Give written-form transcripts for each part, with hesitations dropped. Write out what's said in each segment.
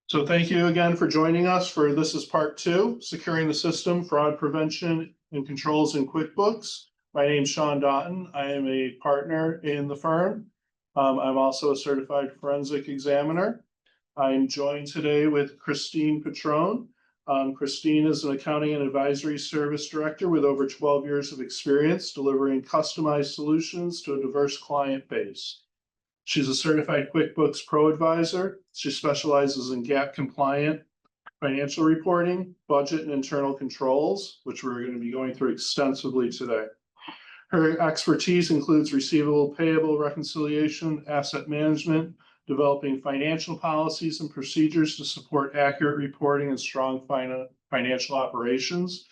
So thank you again for joining us for this is part two, securing the system, fraud prevention and controls in QuickBooks. My name's Sean Doughton. I am a partner in the firm. I'm also a certified forensic examiner. I'm joined today with Christine Patron. Christine is an accounting and advisory service director with over 12 years of experience delivering customized solutions to a diverse client base. She's a certified QuickBooks Pro advisor. She specializes in GAAP compliant financial reporting, budget and internal controls, which we're going to be going through extensively today. Her expertise includes receivable payable reconciliation, asset management, developing financial policies and procedures to support accurate reporting and strong financial operations.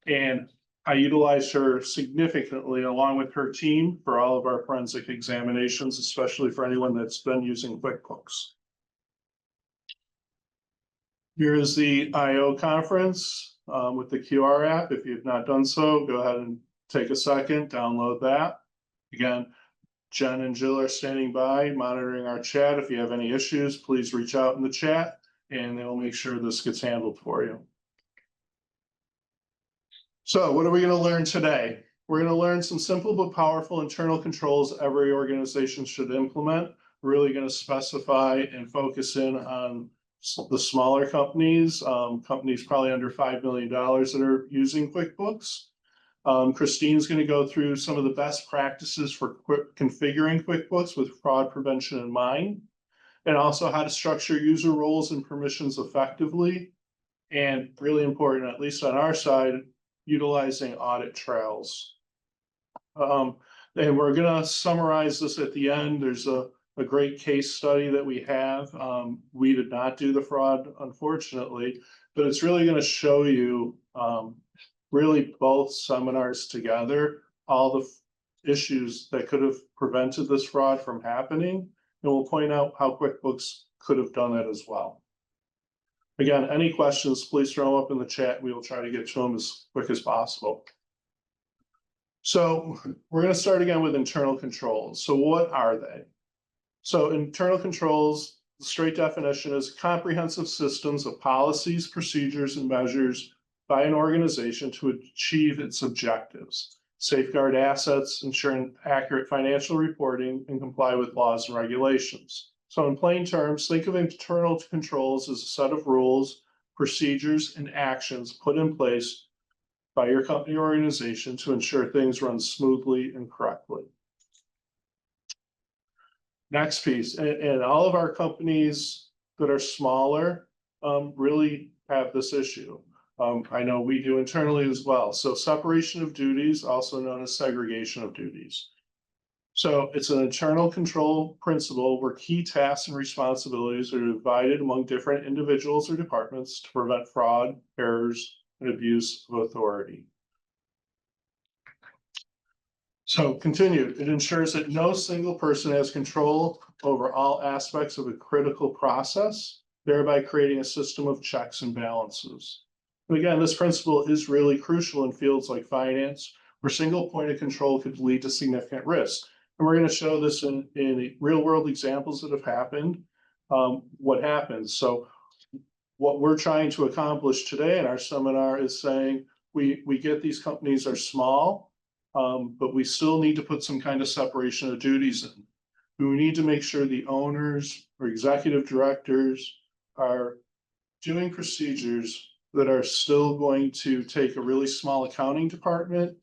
And I utilized her significantly along with her team for all of our forensic examinations, especially for anyone that's been using QuickBooks. Here is the I/O conference with the QR app. If you've not done so, go ahead and take a second, download that. Again, Jen and Jill are standing by monitoring our chat. If you have any issues, please reach out in the chat and they'll make sure this gets handled for you. So what are we going to learn today? We're going to learn some simple but powerful internal controls every organization should implement. We're really going to specify and focus in on the smaller companies, companies probably under $5 million that are using QuickBooks. Christine's going to go through some of the best practices for configuring QuickBooks with fraud prevention in mind, and also how to structure user roles and permissions effectively. And really important, at least on our side, utilizing audit trails. And we're going to summarize this at the end. There's a great case study that we have. We did not do the fraud, unfortunately, but it's really going to show you really both seminars together, all the issues that could have prevented this fraud from happening. And we'll point out how QuickBooks could have done that as well. Again, any questions, please throw them up in the chat. We will try to get to them as quick as possible. So we're going to start again with internal controls. So what are they? So internal controls, the straight definition is comprehensive systems of policies, procedures, and measures by an organization to achieve its objectives, safeguard assets, ensure accurate financial reporting, and comply with laws and regulations. So in plain terms, think of internal controls as a set of rules, procedures, and actions put in place by your company or organization to ensure things run smoothly and correctly. Next piece, and all of our companies that are smaller really have this issue. I know we do internally as well. So separation of duties, also known as segregation of duties. So it's an internal control principle where key tasks and responsibilities are divided among different individuals or departments to prevent fraud, errors, and abuse of authority. So continued, it ensures that no single person has control over all aspects of a critical process, thereby creating a system of checks and balances. And again, this principle is really crucial in fields like finance, where single point of control could lead to significant risk. And we're going to show this in real world examples that have happened, what happens. So what we're trying to accomplish today in our seminar is saying we get these companies are small, but we still need to put some kind of separation of duties in. We need to make sure the owners or executive directors are doing procedures that are still going to take a really small accounting department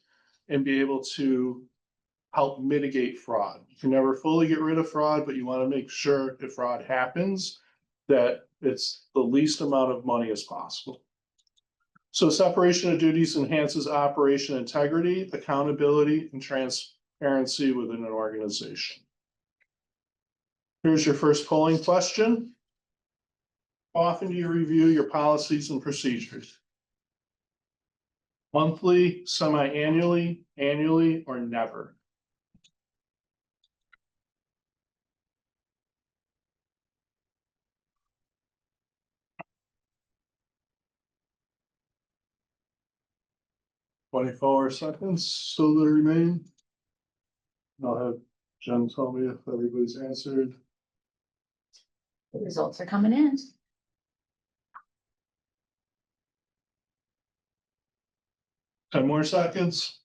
and be able to help mitigate fraud. You can never fully get rid of fraud, but you want to make sure if fraud happens, that it's the least amount of money as possible. So separation of duties enhances operation integrity, accountability, and transparency within an organization. Here's your first polling question. How often do you review your policies and procedures? Monthly, semi-annually, annually, or never? "24 seconds still to remain." I'll have Jen tell me if everybody's answered. The results are coming in. 10 more seconds.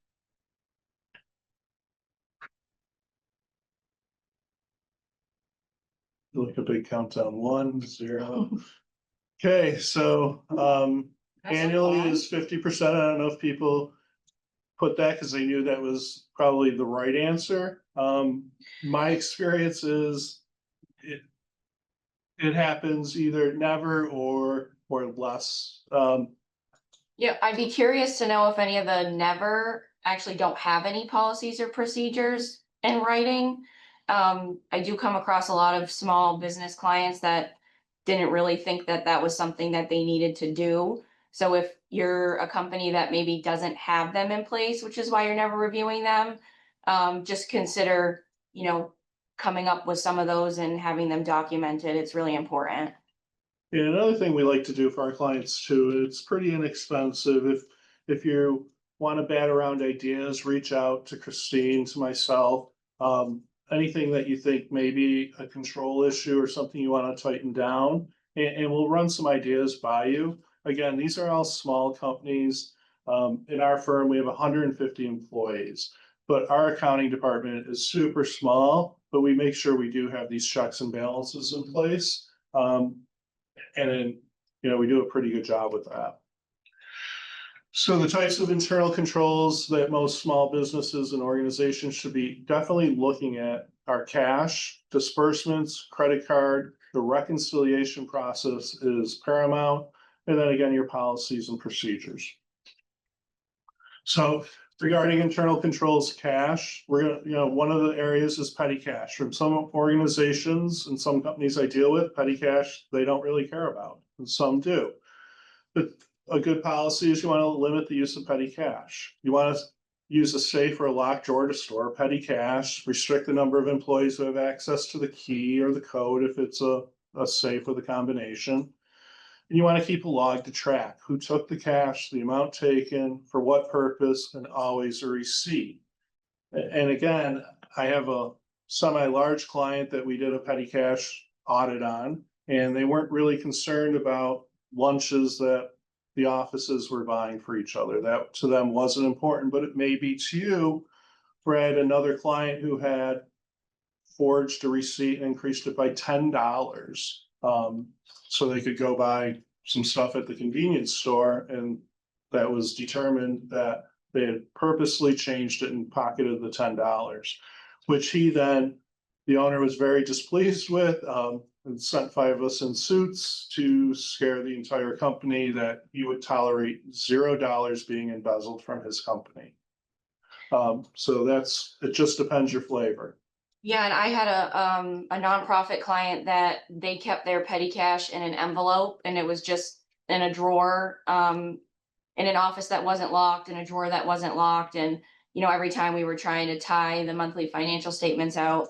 Like a big countdown, 1, 0. Okay, so annually is 50%. I don't know if people put that because they knew that was probably the right answer. My experience is it happens either never or less. Yeah, I'd be curious to know if any of the never actually don't have any policies or procedures in writing. I do come across a lot of small business clients that didn't really think that that was something that they needed to do. So if you're a company that maybe doesn't have them in place, which is why you're never reviewing them, just consider, coming up with some of those and having them documented. It's really important. And another thing we like to do for our clients too, it's pretty inexpensive. If you want to bat around ideas, reach out to Christine, to myself. Anything that you think may be a control issue or something you want to tighten down, and we'll run some ideas by you. Again, these are all small companies. In our firm, we have 150 employees, but our accounting department is super small, but we make sure we do have these checks and balances in place. And then, we do a pretty good job with that. So the types of internal controls that most small businesses and organizations should be definitely looking at are cash, disbursements, credit card. The reconciliation process is paramount. And then again, your policies and procedures. So regarding internal controls, cash, we're gonna, one of the areas is petty cash. From some organizations and some companies I deal with, petty cash, they don't really care about, and some do. But a good policy is you want to limit the use of petty cash. You want to use a safe or a locked drawer to store petty cash, restrict the number of employees who have access to the key or the code if it's a safe with a combination. And you want to keep a log to track who took the cash, the amount taken, for what purpose, and always a receipt. And again, I have a semi-large client that we did a petty cash audit on, and they weren't really concerned about lunches that the offices were buying for each other. That to them wasn't important, but it may be to you. Where I had another client who had forged a receipt and increased it by $10. So they could go buy some stuff at the convenience store, and that was determined that they had purposely changed it and pocketed the $10, which the owner was very displeased with, and sent 5 of us in suits to scare the entire company that he would tolerate $0 being embezzled from his company. So it just depends your flavor. Yeah, and I had a nonprofit client that they kept their petty cash in an envelope, and it was just in a drawer, in an office that wasn't locked, in a drawer that wasn't locked. And, every time we were trying to tie the monthly financial statements out,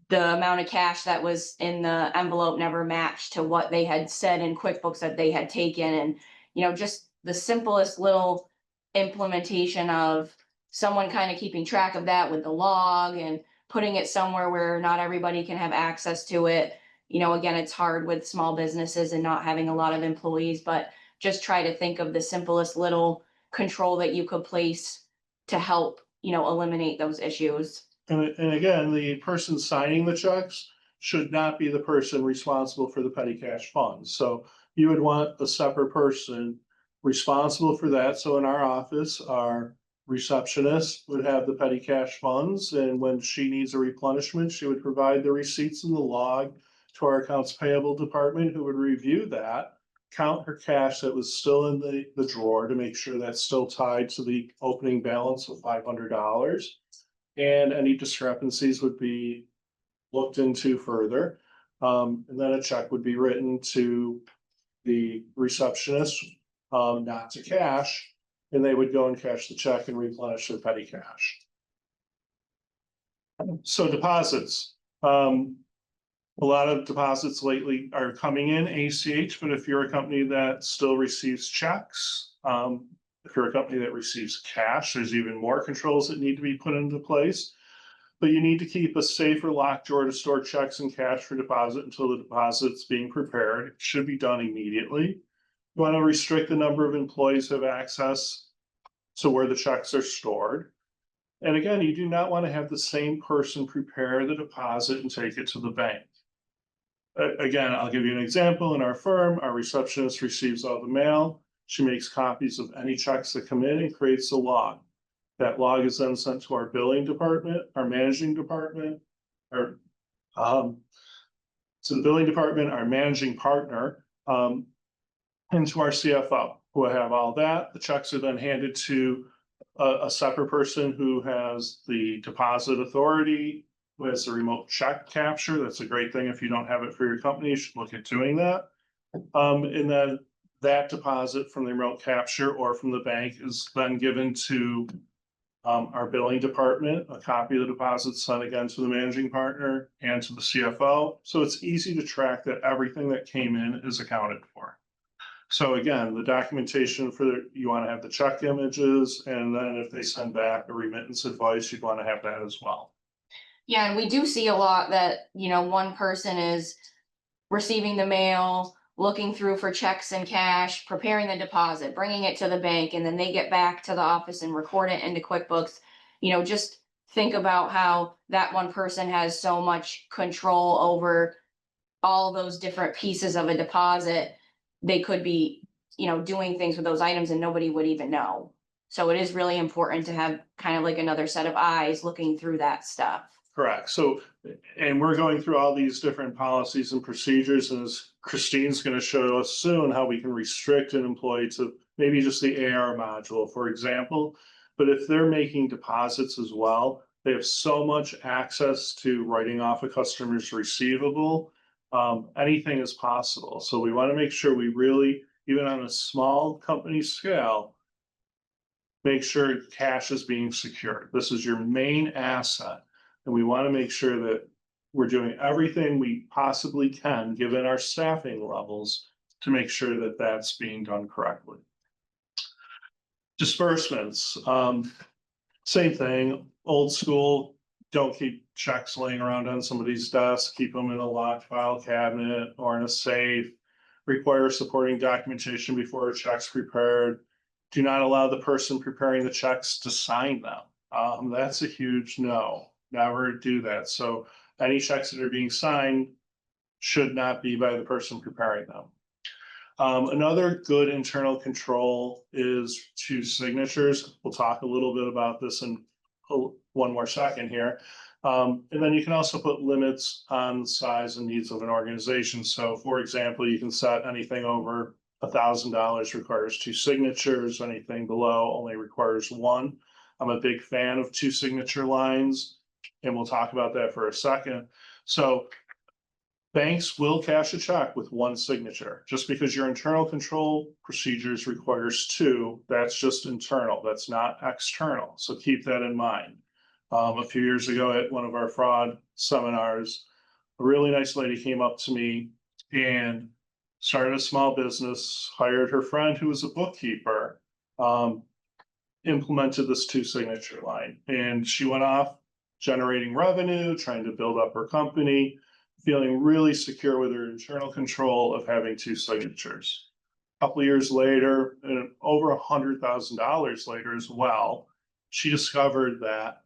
the amount of cash that was in the envelope never matched to what they had said in QuickBooks that they had taken. And, just the simplest little implementation of someone kind of keeping track of that with the log and putting it somewhere where not everybody can have access to it. Again, it's hard with small businesses and not having a lot of employees, but just try to think of the simplest little control that you could place to help, eliminate those issues. And again, the person signing the checks should not be the person responsible for the petty cash funds. So you would want a separate person responsible for that. So in our office, our receptionist would have the petty cash funds, and when she needs a replenishment, she would provide the receipts and the log to our accounts payable department, who would review that, count her cash that was still in the drawer to make sure that's still tied to the opening balance of $500. And any discrepancies would be looked into further. And then a check would be written to the receptionist, not to cash, and they would go and cash the check and replenish their petty cash. So deposits. A lot of deposits lately are coming in ACH, but if you're a company that still receives checks, if you're a company that receives cash, there's even more controls that need to be put into place. But you need to keep a safe or locked drawer to store checks and cash for deposit until the deposit's being prepared. It should be done immediately. You want to restrict the number of employees who have access so where the checks are stored. And again, you do not want to have the same person prepare the deposit and take it to the bank. Again, I'll give you an example. In our firm, our receptionist receives all the mail. She makes copies of any checks that come in and creates a log. That log is then sent to our billing department, our managing department, or to the billing department, our managing partner, and to our CFO, who will have all that. The checks are then handed to a separate person who has the deposit authority, who has the remote check capture. That's a great thing. If you don't have it for your company, you should look at doing that. And then that deposit from the remote capture or from the bank is then given to our billing department. A copy of the deposit sent again to the managing partner and to the CFO. So it's easy to track that everything that came in is accounted for. So again, the documentation you want to have the check images, and then if they send back a remittance advice, you'd want to have that as well. Yeah, and we do see a lot that, one person is receiving the mail, looking through for checks and cash, preparing the deposit, bringing it to the bank, and then they get back to the office and record it into QuickBooks. Just think about how that one person has so much control over all those different pieces of a deposit. They could be, doing things with those items and nobody would even know. So it is really important to have kind of like another set of eyes looking through that stuff. Correct. So, and we're going through all these different policies and procedures, and as Christine's going to show us soon how we can restrict an employee to maybe just the AR module, for example. But if they're making deposits as well, they have so much access to writing off a customer's receivable. Anything is possible. So we want to make sure we really, even on a small company scale, make sure cash is being secured. This is your main asset. And we want to make sure that we're doing everything we possibly can, given our staffing levels, to make sure that that's being done correctly. Disbursements, same thing, old school. Don't keep checks laying around on somebody's desk. Keep them in a locked file cabinet or in a safe. Require supporting documentation before a check's prepared. Do not allow the person preparing the checks to sign them. That's a huge no. Never do that. So any checks that are being signed should not be by the person preparing them. Another good internal control is 2 signatures. We'll talk a little bit about this in one more second here. And then you can also put limits on the size and needs of an organization. So for example, you can set anything over $1,000 requires 2 signatures, anything below only requires 1. I'm a big fan of 2 signature lines, and we'll talk about that for a second. So banks will cash a check with 1 signature. Just because your internal control procedures requires 2, that's just internal, that's not external. So keep that in mind. A few years ago at one of our fraud seminars, a really nice lady came up to me and started a small business, hired her friend who was a bookkeeper, implemented this 2 signature line, and she went off generating revenue, trying to build up her company, feeling really secure with her internal control of having 2 signatures. A couple of years later, and over $100,000 later as well, she discovered that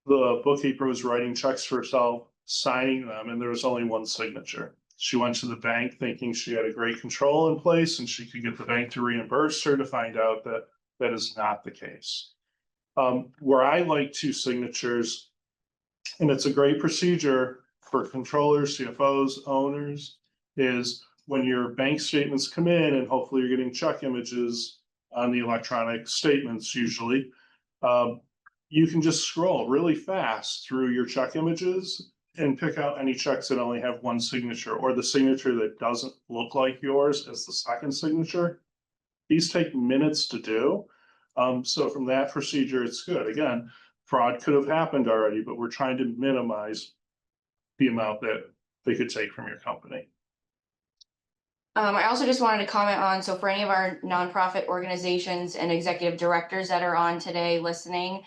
the bookkeeper was writing checks for herself, signing them, and there was only 1 signature. She went to the bank thinking she had a great control in place and she could get the bank to reimburse her, to find out that that is not the case. Where I like 2 signatures, and it's a great procedure for controllers, CFOs, owners, is when your bank statements come in, and hopefully you're getting check images on the electronic statements usually, you can just scroll really fast through your check images and pick out any checks that only have 1 signature, or the signature that doesn't look like yours as the second signature. These take minutes to do. So from that procedure, it's good. Again, fraud could have happened already, but we're trying to minimize the amount that they could take from your company. I also just wanted to comment on, so for any of our nonprofit organizations and executive directors that are on today listening,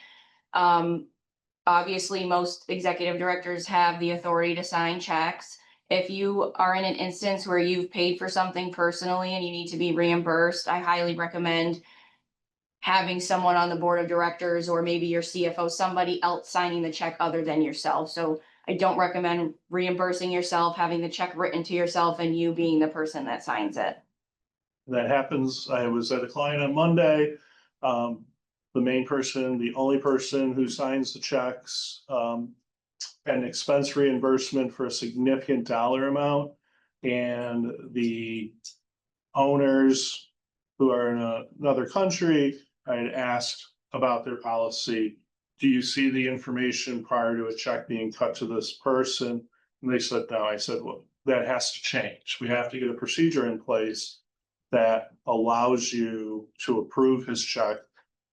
obviously most executive directors have the authority to sign checks. If you are in an instance where you've paid for something personally and you need to be reimbursed, I highly recommend having someone on the board of directors or maybe your CFO, somebody else signing the check other than yourself. So I don't recommend reimbursing yourself, having the check written to yourself and you being the person that signs it. That happens. I was at a client on Monday. The main person, the only person who signs the checks, an expense reimbursement for a significant dollar amount. And the owners who are in another country, I had asked about their policy. Do you see the information prior to a check being cut to this person? And they said, no. I said, well, that has to change. We have to get a procedure in place that allows you to approve his check.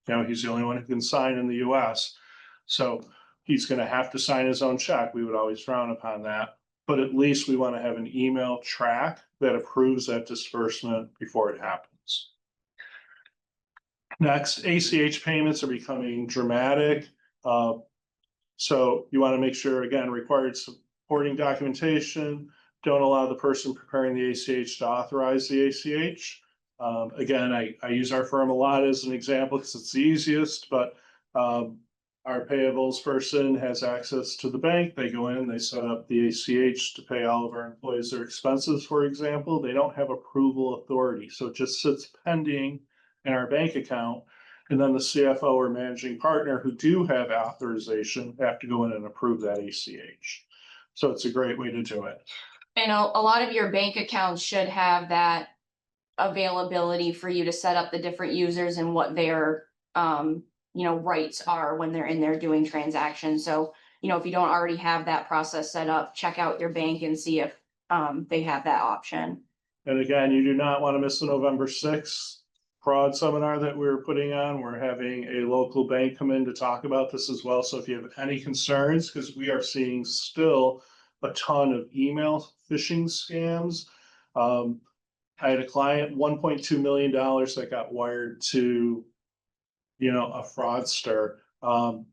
You know, he's the only one who can sign in the US. So he's going to have to sign his own check. We would always frown upon that. But at least we want to have an email track that approves that disbursement before it happens. Next, ACH payments are becoming dramatic. So you want to make sure, again, required supporting documentation. Don't allow the person preparing the ACH to authorize the ACH. Again, I use our firm a lot as an example because it's the easiest, but our payables person has access to the bank. They go in, they set up the ACH to pay all of our employees their expenses, for example. They don't have approval authority, so it just sits pending in our bank account. And then the CFO or managing partner who do have authorization have to go in and approve that ACH. So it's a great way to do it. And a lot of your bank accounts should have that availability for you to set up the different users and what their rights are when they're in there doing transactions. So, if you don't already have that process set up, check out your bank and see if they have that option. And again, you do not want to miss the November 6th fraud seminar that we're putting on. We're having a local bank come in to talk about this as well. So if you have any concerns, because we are seeing still a ton of email phishing scams. I had a client, $1.2 million that got wired to, a fraudster. And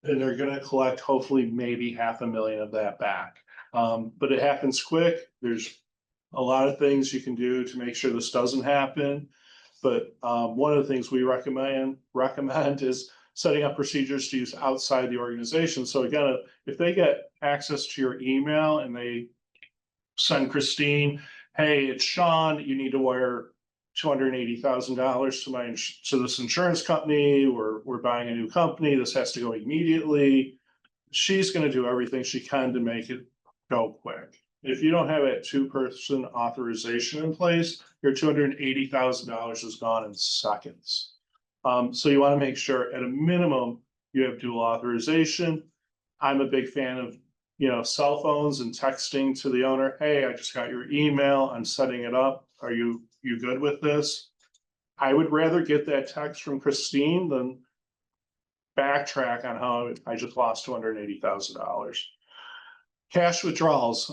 they're going to collect hopefully maybe $500,000 of that back. But it happens quick. There's a lot of things you can do to make sure this doesn't happen. But one of the things we recommend is setting up procedures to use outside the organization. So again, if they get access to your email and they send Christine, hey, it's Sean, you need to wire $280,000 to this insurance company, we're buying a new company, this has to go immediately. She's going to do everything she can to make it go quick. If you don't have a two-person authorization in place, your $280,000 is gone in seconds. So you want to make sure at a minimum you have dual authorization. I'm a big fan of cell phones and texting to the owner. Hey, I just got your email. I'm setting it up. Are you good with this? I would rather get that text from Christine than backtrack on how I just lost $280,000. Cash withdrawals.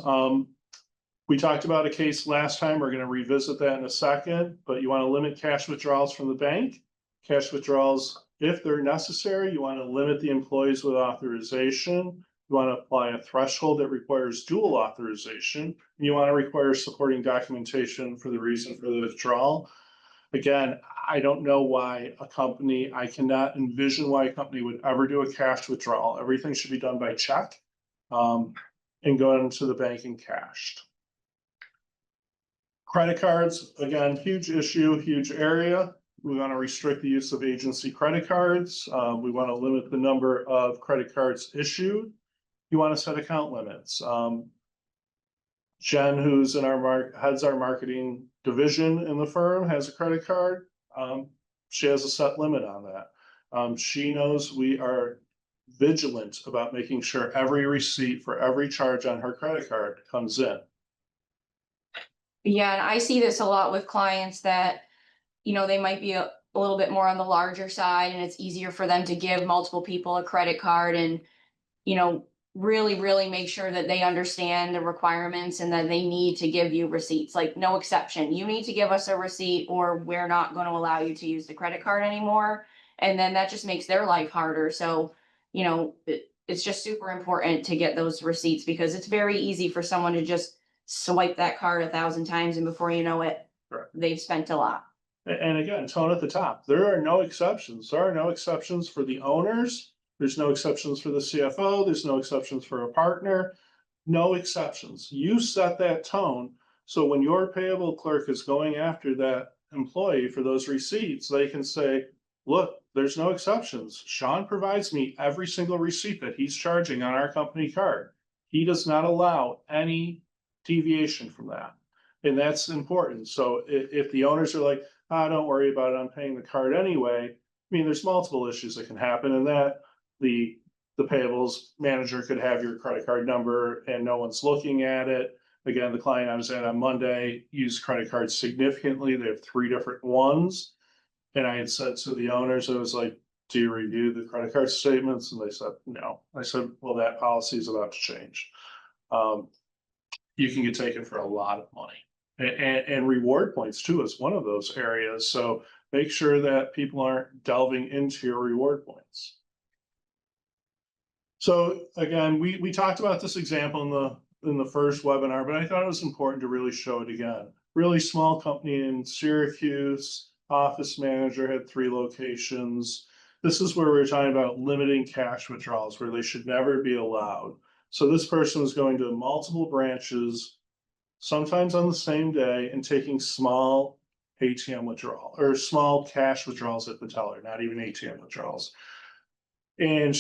We talked about a case last time. We're going to revisit that in a second, but you want to limit cash withdrawals from the bank. Cash withdrawals, if they're necessary, you want to limit the employees with authorization. You want to apply a threshold that requires dual authorization. And you want to require supporting documentation for the reason for the withdrawal. Again, I don't know why I cannot envision why a company would ever do a cash withdrawal. Everything should be done by check and go into the bank and cashed. Credit cards, again, huge issue, huge area. We want to restrict the use of agency credit cards. We want to limit the number of credit cards issued. You want to set account limits. Jen, who's in heads our marketing division in the firm, has a credit card. She has a set limit on that. She knows we are vigilant about making sure every receipt for every charge on her credit card comes in. Yeah, and I see this a lot with clients that, they might be a little bit more on the larger side and it's easier for them to give multiple people a credit card and, really, really make sure that they understand the requirements and that they need to give you receipts, like no exception. You need to give us a receipt or we're not going to allow you to use the credit card anymore. And then that just makes their life harder. So, it's just super important to get those receipts because it's very easy for someone to just swipe that card 1,000 times and before you know it, Correct. they've spent a lot. And again, tone at the top. There are no exceptions. There are no exceptions for the owners. There's no exceptions for the CFO. There's no exceptions for a partner. No exceptions. You set that tone. So when your payable clerk is going after that employee for those receipts, they can say, look, there's no exceptions. Sean provides me every single receipt that he's charging on our company card. He does not allow any deviation from that. And that's important. So if the owners are like, don't worry about it, I'm paying the card anyway. I mean, there's multiple issues that can happen, and that the payables manager could have your credit card number and no one's looking at it. Again, the client I was at on Monday used credit cards significantly. They have 3 different ones. And I had said to the owners, I was like, do you review the credit card statements? And they said, no. I said, well, that policy is about to change. You can get taken for a lot of money. And reward points too is one of those areas. So make sure that people aren't delving into your reward points. So again, we talked about this example in the first webinar, but I thought it was important to really show it again. Really small company in Syracuse, office manager had 3 locations. This is where we're talking about limiting cash withdrawals, where they should never be allowed. So this person was going to multiple branches, sometimes on the same day, and taking small ATM withdrawal or small cash withdrawals at the teller, not even ATM withdrawals. And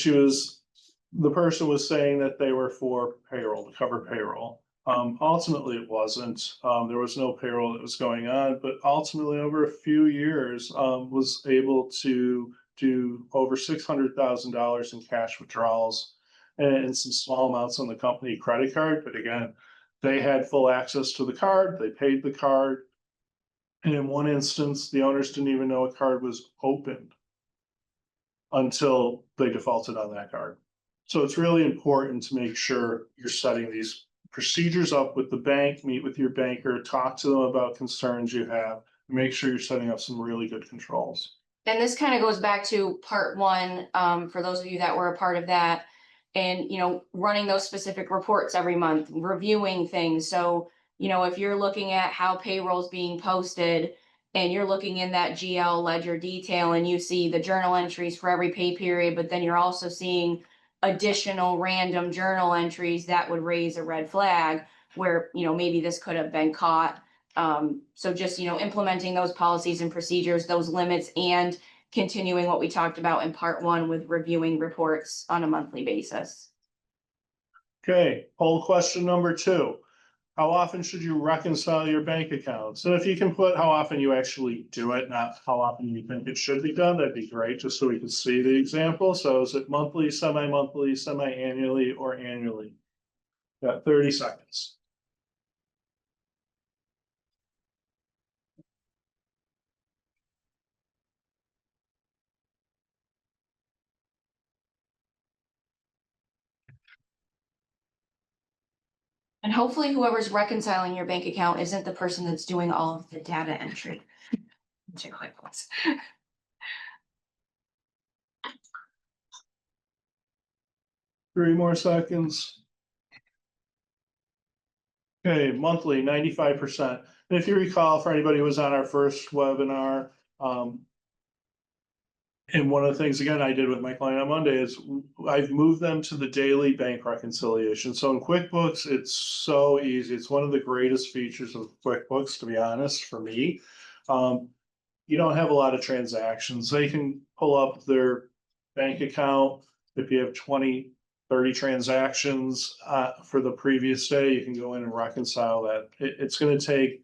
the person was saying that they were for payroll, to cover payroll. Ultimately, it wasn't. There was no payroll that was going on, but ultimately, over a few years, was able to do over $600,000 in cash withdrawals and some small amounts on the company credit card. But again, they had full access to the card. They paid the card. And in one instance, the owners didn't even know a card was opened until they defaulted on that card. So it's really important to make sure you're setting these procedures up with the bank, meet with your banker, talk to them about concerns you have, and make sure you're setting up some really good controls. And this kind of goes back to part 1, for those of you that were a part of that. And, running those specific reports every month, reviewing things. So, if you're looking at how payroll's being posted and you're looking in that GL ledger detail and you see the journal entries for every pay period, but then you're also seeing additional random journal entries, that would raise a red flag where, maybe this could have been caught. So just, implementing those policies and procedures, those limits, and continuing what we talked about in part 1 with reviewing reports on a monthly basis. Okay, poll question number 2. How often should you reconcile your bank accounts? And if you can put how often you actually do it, not how often you think it should be done, that'd be great, just so we can see the example. So is it monthly, semi-monthly, semi-annually, or annually? Got 30 seconds. And hopefully whoever's reconciling your bank account isn't the person that's doing all of the data entry into QuickBooks. 3 more seconds. Okay, monthly, 95%. And if you recall, for anybody who was on our first webinar, and one of the things, again, I did with my client on Monday is I've moved them to the daily bank reconciliation. So in QuickBooks, it's so easy. It's one of the greatest features of QuickBooks, to be honest, for me. You don't have a lot of transactions. They can pull up their bank account. If you have 20, 30 transactions for the previous day, you can go in and reconcile that. It's going to take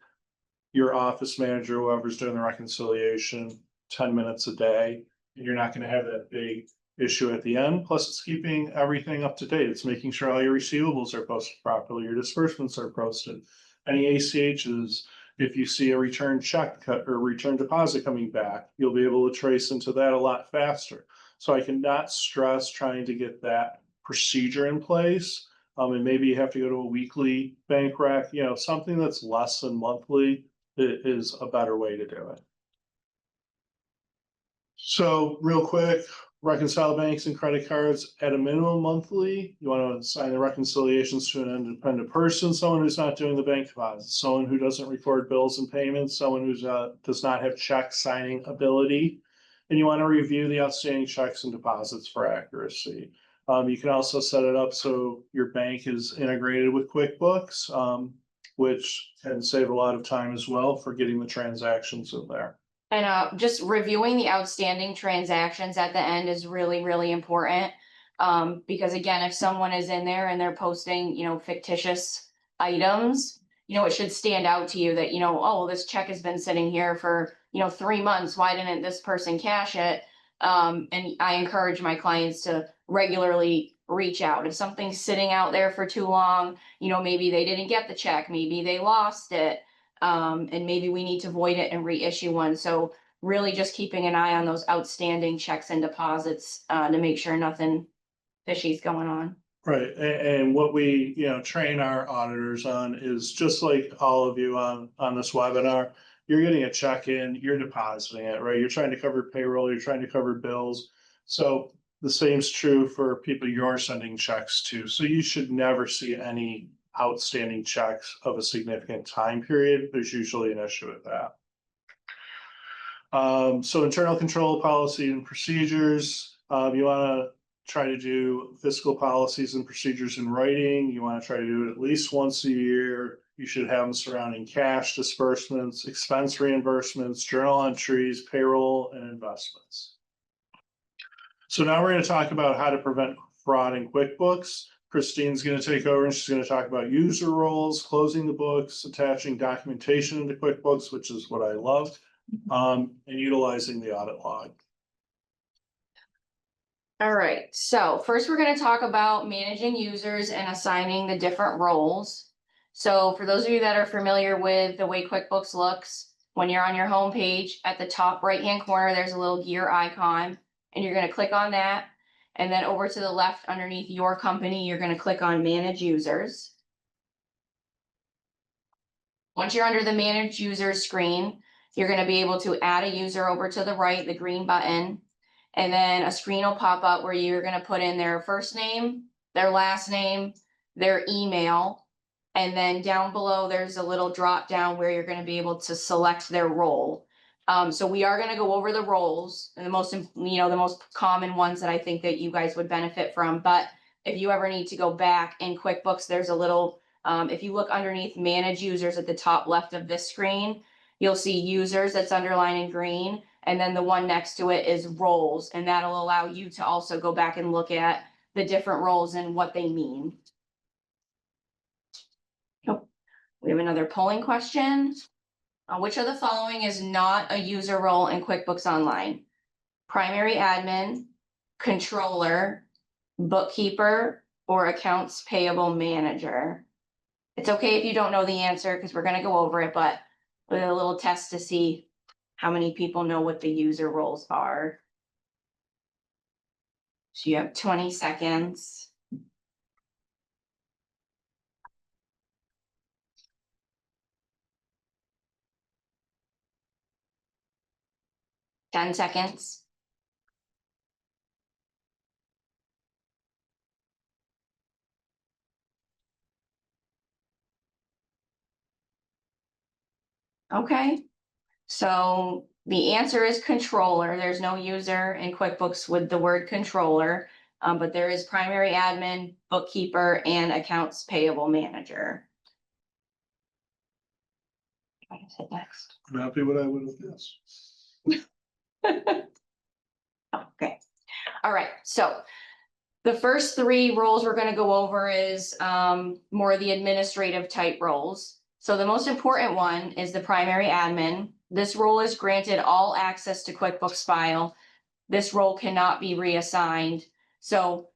your office manager, whoever's doing the reconciliation, 10 minutes a day. And you're not going to have that big issue at the end. Plus, it's keeping everything up to date. It's making sure all your receivables are posted properly, your disbursements are posted. Any ACHs, if you see a return check or return deposit coming back, you'll be able to trace into that a lot faster. So I cannot stress trying to get that procedure in place. And maybe you have to go to a weekly bank rec, something that's less than monthly is a better way to do it. So real quick, Reconcile banks and credit cards at a minimum monthly. You want to sign the reconciliations to an independent person, someone who's not doing the bank deposits, someone who doesn't record bills and payments, someone who's does not have check signing ability. And you want to review the outstanding checks and deposits for accuracy. You can also set it up so your bank is integrated with QuickBooks, which can save a lot of time as well for getting the transactions in there. And just reviewing the outstanding transactions at the end is really, really important. Because again, if someone is in there and they're posting, fictitious items, it should stand out to you that, oh, this check has been sitting here for, 3 months. Why didn't this person cash it? And I encourage my clients to regularly reach out. If something's sitting out there for too long, maybe they didn't get the check, maybe they lost it. And maybe we need to void it and reissue one. So really just keeping an eye on those outstanding checks and deposits to make sure nothing fishy's going on. Right, and what we, train our auditors on is just like all of you on this webinar, you're getting a check in, you're depositing it, right? You're trying to cover payroll, you're trying to cover bills. So the same's true for people you're sending checks to. So you should never see any outstanding checks of a significant time period. There's usually an issue with that. So internal control policy and procedures, you want to try to do fiscal policies and procedures in writing. You want to try to do it at least once a year. You should have them surrounding cash disbursements, expense reimbursements, journal entries, payroll, and investments. So now we're going to talk about how to prevent fraud in QuickBooks. Christine's going to take over and she's going to talk about user roles, closing the books, attaching documentation into QuickBooks, which is what I love, and utilizing the audit log. All right, so first we're going to talk about managing users and assigning the different roles. So for those of you that are familiar with the way QuickBooks looks, when you're on your home page, at the top right-hand corner, there's a little gear icon, and you're going to click on that. And then over to the left underneath your company, you're going to click on Manage Users. Once you're under the Manage Users screen, you're going to be able to add a user over to the right, the green button. And then a screen will pop up where you're going to put in their first name, their last name, their email. And then down below, there's a little drop down where you're going to be able to select their role. So we are going to go over the roles and the most common ones that I think that you guys would benefit from. But if you ever need to go back in QuickBooks, there's a little, if you look underneath Manage Users at the top left of this screen, you'll see Users that's underlined in green. And then the one next to it is Roles. And that'll allow you to also go back and look at the different roles and what they mean. Oh, we have another polling question. Which of the following is not a user role in QuickBooks Online? Primary admin, controller, bookkeeper, or accounts payable manager? It's okay if you don't know the answer because we're going to go over it, but with a little test to see how many people know what the user roles are. So you have 20 seconds. Ten seconds. Okay, so the answer is controller. There's no user in QuickBooks with the word controller, but there is primary admin, bookkeeper, and accounts payable manager. I can hit next. Not be what I would have guessed. Okay, all right, so the first three roles we're going to go over is more of the administrative type roles. So the most important one is the primary admin. This role is granted all access to QuickBooks file. This role cannot be reassigned. So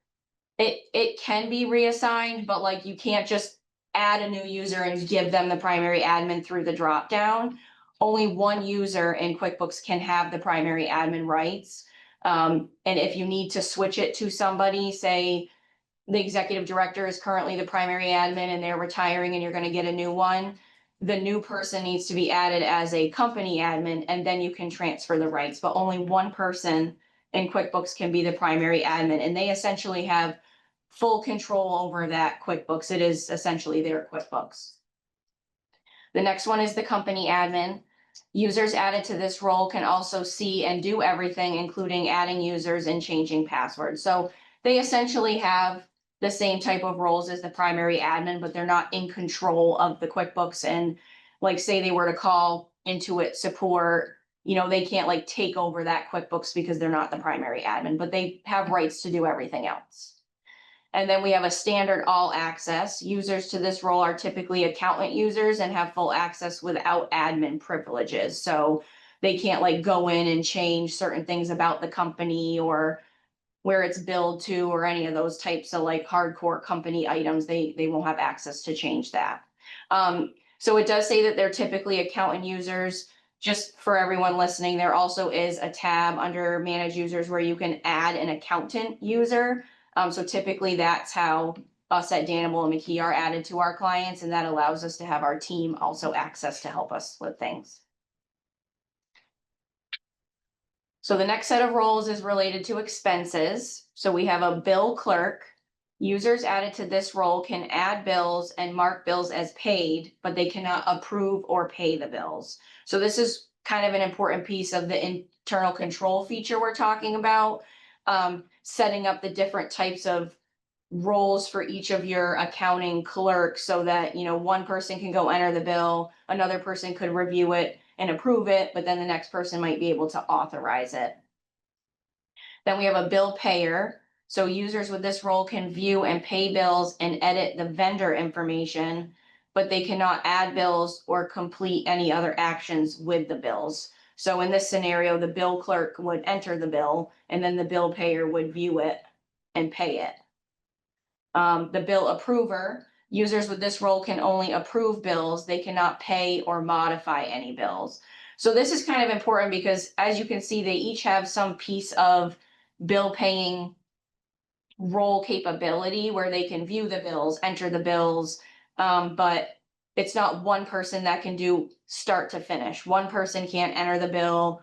it can be reassigned, but like you can't just add a new user and give them the primary admin through the drop down. Only one user in QuickBooks can have the primary admin rights. And if you need to switch it to somebody, say the executive director is currently the primary admin and they're retiring and you're going to get a new one, the new person needs to be added as a company admin and then you can transfer the rights, but only one person in QuickBooks can be the primary admin, and they essentially have full control over that QuickBooks. It is essentially their QuickBooks. The next one is the company admin. Users added to this role can also see and do everything, including adding users and changing passwords. So they essentially have the same type of roles as the primary admin, but they're not in control of the QuickBooks. And like, say they were to call Intuit support, they can't like take over that QuickBooks because they're not the primary admin, but they have rights to do everything else. And then we have a standard all access. Users to this role are typically accountant users and have full access without admin privileges. So they can't like go in and change certain things about the company or where it's billed to or any of those types of like hardcore company items. They won't have access to change that. So it does say that they're typically accountant users. Just for everyone listening, there also is a tab under manage users where you can add an accountant user. So typically that's how us at Danable and McKee are added to our clients, and that allows us to have our team also access to help us with things. So the next set of roles is related to expenses. So we have a bill clerk. Users added to this role can add bills and mark bills as paid, but they cannot approve or pay the bills. So this is kind of an important piece of the internal control feature we're talking about. Setting up the different types of roles for each of your accounting clerks so that, one person can go enter the bill, another person could review it and approve it, but then the next person might be able to authorize it. Then we have a bill payer. So users with this role can view and pay bills and edit the vendor information, but they cannot add bills or complete any other actions with the bills. So in this scenario, the bill clerk would enter the bill and then the bill payer would view it and pay it. The bill approver, users with this role can only approve bills. They cannot pay or modify any bills. So this is kind of important because as you can see, they each have some piece of bill paying role capability where they can view the bills, enter the bills, but it's not one person that can do start to finish. One person can't enter the bill,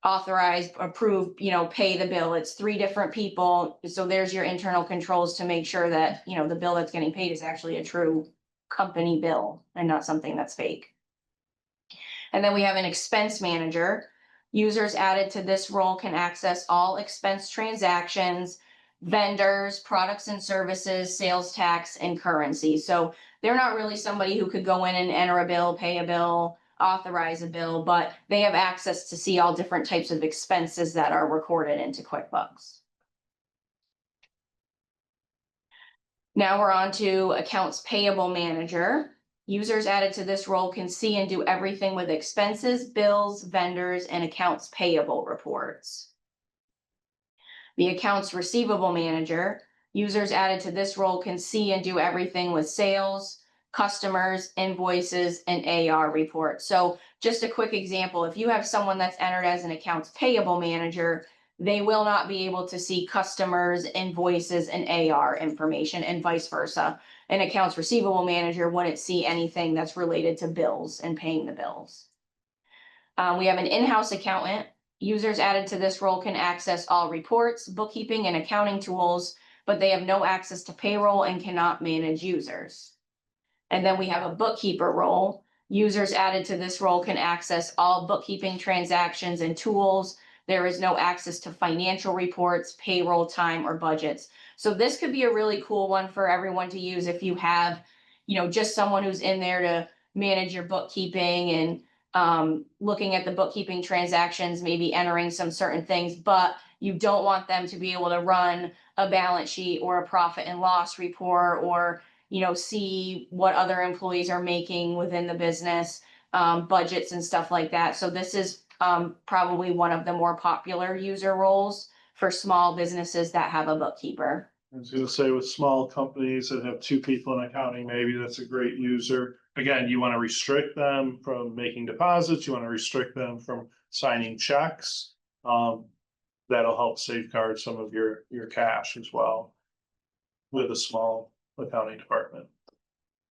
authorize, approve, pay the bill. It's 3 different people. So there's your internal controls to make sure that, the bill that's getting paid is actually a true company bill and not something that's fake. And then we have an expense manager. Users added to this role can access all expense transactions, vendors, products and services, sales tax, and currency. So they're not really somebody who could go in and enter a bill, pay a bill, authorize a bill, but they have access to see all different types of expenses that are recorded into QuickBooks. Now we're on to accounts payable manager. Users added to this role can see and do everything with expenses, bills, vendors, and accounts payable reports. The accounts receivable manager, users added to this role can see and do everything with sales, customers, invoices, and AR reports. So just a quick example, if you have someone that's entered as an accounts payable manager, they will not be able to see customers, invoices, and AR information, and vice versa. An accounts receivable manager wouldn't see anything that's related to bills and paying the bills. We have an in-house accountant. Users added to this role can access all reports, bookkeeping, and accounting tools, but they have no access to payroll and cannot manage users. And then we have a bookkeeper role. Users added to this role can access all bookkeeping transactions and tools. There is no access to financial reports, payroll, time, or budgets. So this could be a really cool one for everyone to use if you have, just someone who's in there to manage your bookkeeping and looking at the bookkeeping transactions, maybe entering some certain things, but you don't want them to be able to run a balance sheet or a profit and loss report or, see what other employees are making within the business, budgets and stuff like that. So this is probably one of the more popular user roles for small businesses that have a bookkeeper. I was gonna say with small companies that have 2 people in accounting, maybe that's a great user. Again, you want to restrict them from making deposits, you want to restrict them from signing checks. That'll help safeguard some of your cash as well with a small accounting department.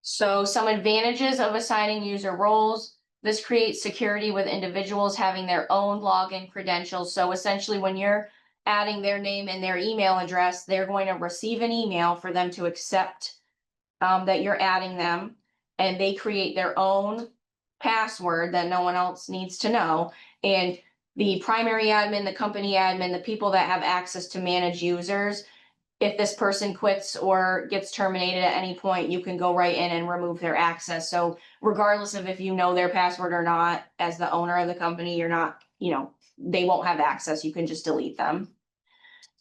So some advantages of assigning user roles. This creates security with individuals having their own login credentials. So essentially, when you're adding their name and their email address, they're going to receive an email for them to accept that you're adding them, and they create their own password that no one else needs to know. And the primary admin, the company admin, the people that have access to manage users, if this person quits or gets terminated at any point, you can go right in and remove their access. So regardless of if you know their password or not, as the owner of the company, you're not, they won't have access. You can just delete them.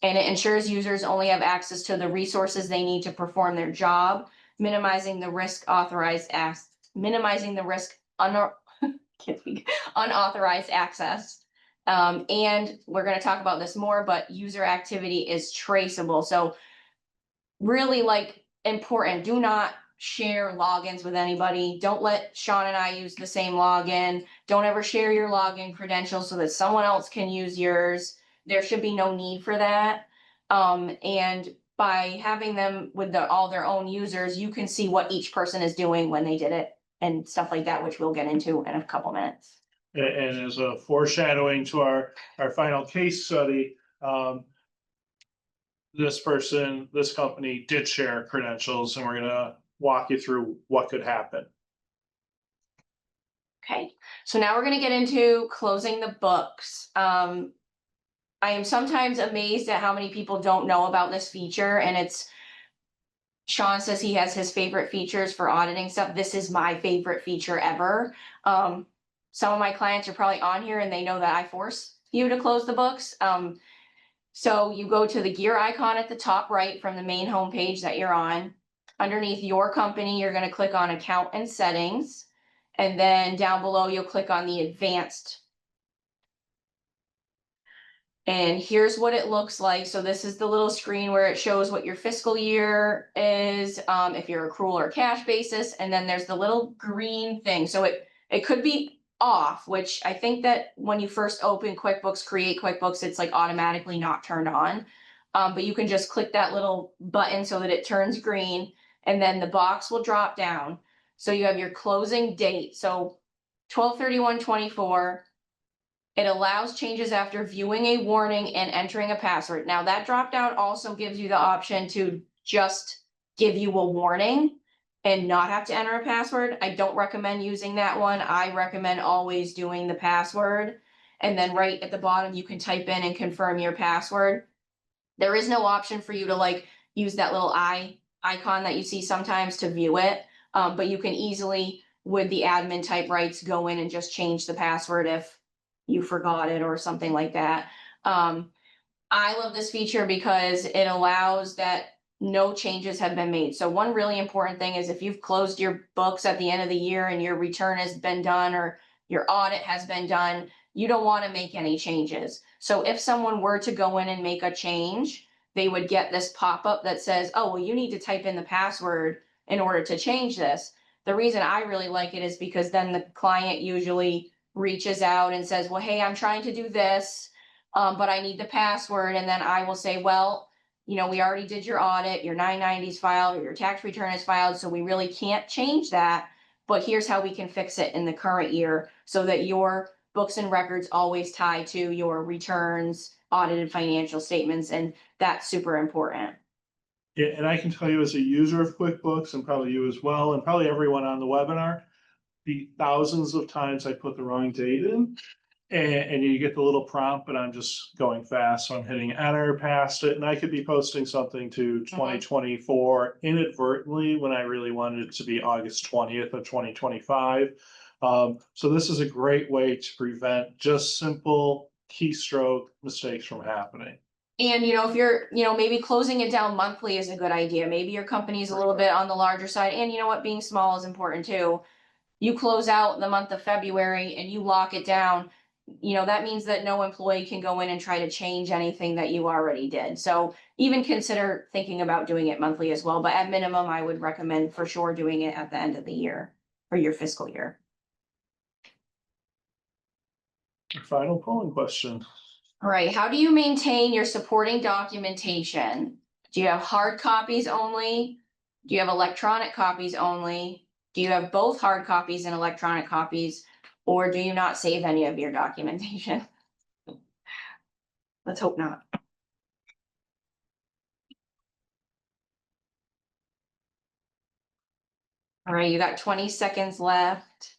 And it ensures users only have access to the resources they need to perform their job, minimizing the risk unauthorized access. And we're going to talk about this more, but user activity is traceable. So really important, do not share logins with anybody. Don't let Sean and I use the same login. Don't ever share your login credentials so that someone else can use yours. There should be no need for that. And by having them with all their own users, you can see what each person is doing when they did it and stuff like that, which we'll get into in a couple minutes. And as a foreshadowing to our final case study, this company did share credentials, and we're gonna walk you through what could happen. Okay, so now we're gonna get into closing the books. I am sometimes amazed at how many people don't know about this feature, and Sean says he has his favorite features for auditing stuff. This is my favorite feature ever. Some of my clients are probably on here and they know that I force you to close the books. So you go to the gear icon at the top right from the main homepage that you're on. Underneath your company, you're going to click on account and settings. And then down below, you'll click on the advanced. And here's what it looks like. So this is the little screen where it shows what your fiscal year is, if you're accrual or cash basis, and then there's the little green thing. So it could be off, which I think that when you first open QuickBooks, create QuickBooks, it's automatically not turned on. But you can just click that little button so that it turns green, and then the box will drop down. So you have your closing date. So 12/31/24. It allows changes after viewing a warning and entering a password. Now that dropdown also gives you the option to just give you a warning and not have to enter a password. I don't recommend using that one. I recommend always doing the password. And then right at the bottom, you can type in and confirm your password. There is no option for you to use that little eye icon that you see sometimes to view it. But you can easily, with the admin type rights, go in and just change the password if you forgot it or something like that. I love this feature because it allows that no changes have been made. So one really important thing is if you've closed your books at the end of the year and your return has been done or your audit has been done, you don't want to make any changes. So if someone were to go in and make a change, they would get this pop-up that says, oh, well, you need to type in the password in order to change this. The reason I really like it is because then the client usually reaches out and says, well, hey, I'm trying to do this, but I need the password. And then I will say, well, we already did your audit, your 990s filed, or your tax return is filed, so we really can't change that. But here's how we can fix it in the current year so that your books and records always tie to your returns, audited financial statements, and that's super important. Yeah, and I can tell you as a user of QuickBooks, and probably you as well, and probably everyone on the webinar, the thousands of times I put the wrong date in, and you get the little prompt, but I'm just going fast, so I'm hitting enter past it, and I could be posting something to 2024 inadvertently when I really wanted it to be August 20th of 2025. So this is a great way to prevent just simple keystroke mistakes from happening. And if you're, maybe closing it down monthly is a good idea. Maybe your company's a little bit on the larger side, and being small is important too. You close out the month of February and you lock it down, that means that no employee can go in and try to change anything that you already did. So even consider thinking about doing it monthly as well. But at minimum, I would recommend for sure doing it at the end of the year or your fiscal year. Final polling question. All right, how do you maintain your supporting documentation? Do you have hard copies only? Do you have electronic copies only? Do you have both hard copies and electronic copies, or do you not save any of your documentation? Let's hope not. All right, you got 20 seconds left.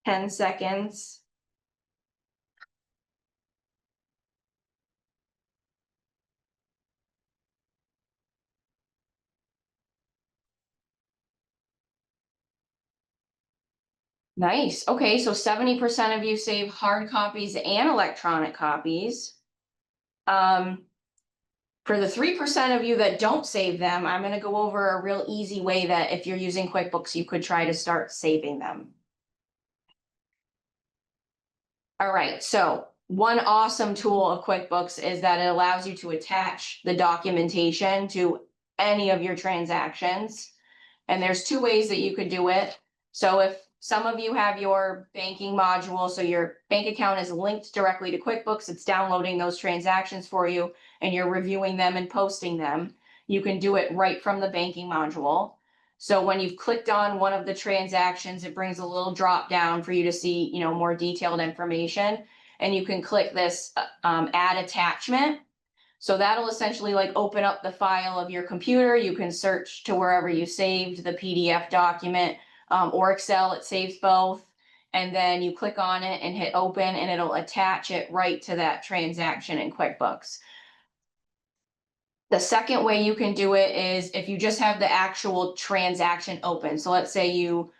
Ten seconds. Nice. Okay, so 70% of you save hard copies and electronic copies. For the 3% of you that don't save them, I'm gonna go over a real easy way that if you're using QuickBooks, you could try to start saving them. All right, so one awesome tool of QuickBooks is that it allows you to attach the documentation to any of your transactions. And there's two ways that you could do it. So if some of you have your banking module, so your bank account is linked directly to QuickBooks, it's downloading those transactions for you and you're reviewing them and posting them, you can do it right from the banking module. So when you've clicked on one of the transactions, it brings a little drop down for you to see, more detailed information. And you can click this add attachment. So that'll essentially like open up the file of your computer. You can search to wherever you saved the PDF document or Excel, it saves both. And then you click on it and hit open and it'll attach it right to that transaction in QuickBooks. The second way you can do it is if you just have the actual transaction open. So let's say you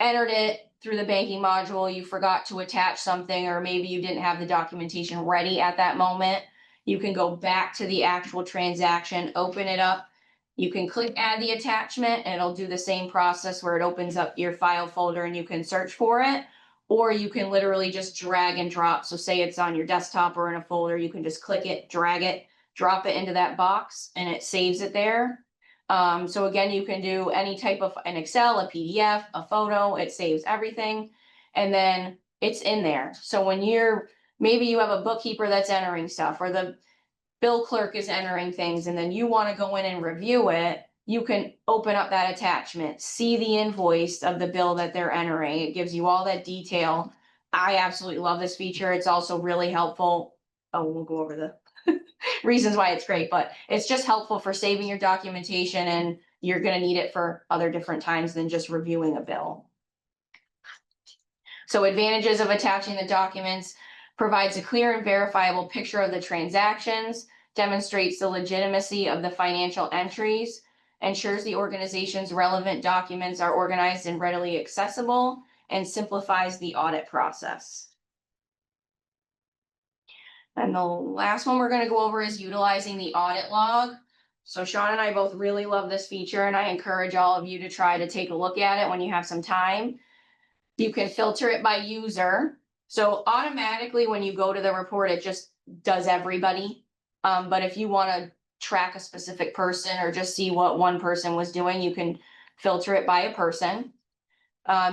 entered it through the banking module, you forgot to attach something, or maybe you didn't have the documentation ready at that moment. You can go back to the actual transaction, open it up. You can click add the attachment and it'll do the same process where it opens up your file folder and you can search for it. Or you can literally just drag and drop. So say it's on your desktop or in a folder, you can just click it, drag it, drop it into that box and it saves it there. So again, you can do any type of an Excel, a PDF, a photo, it saves everything. And then it's in there. So when maybe you have a bookkeeper that's entering stuff or the bill clerk is entering things and then you want to go in and review it, you can open up that attachment, see the invoice of the bill that they're entering. It gives you all that detail. I absolutely love this feature. It's also really helpful. Oh, we'll go over the reasons why it's great, but it's just helpful for saving your documentation and you're going to need it for other different times than just reviewing a bill. So advantages of attaching the documents: provides a clear and verifiable picture of the transactions, demonstrates the legitimacy of the financial entries, ensures the organization's relevant documents are organized and readily accessible, and simplifies the audit process. And the last one we're going to go over is utilizing the audit log. So Sean and I both really love this feature and I encourage all of you to try to take a look at it when you have some time. You can filter it by user. So automatically when you go to the report, it just does everybody. But if you want to track a specific person or just see what one person was doing, you can filter it by a person.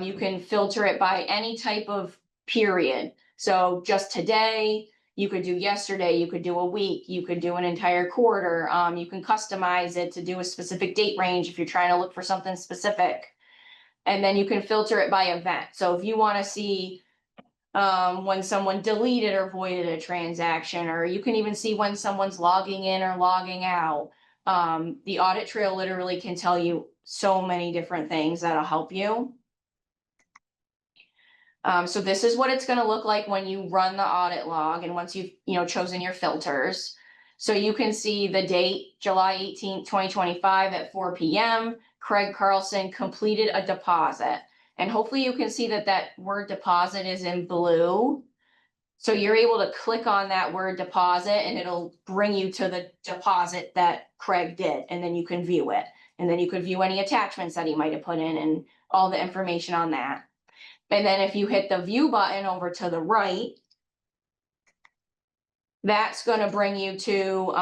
You can filter it by any type of period. So just today, you could do yesterday, you could do a week, you could do an entire quarter. You can customize it to do a specific date range if you're trying to look for something specific. And then you can filter it by event. So if you want to see when someone deleted or voided a transaction, or you can even see when someone's logging in or logging out. The audit trail literally can tell you so many different things that'll help you. So this is what it's going to look like when you run the audit log and once you've chosen your filters. So you can see the date, July 18th, 2025 at 4 p.m. Craig Carlson completed a deposit. And hopefully you can see that word deposit is in blue. So you're able to click on that word deposit and it'll bring you to the deposit that Craig did. And then you can view it. And then you could view any attachments that he might have put in and all the information on that. And then if you hit the view button over to the right, that's going to bring you to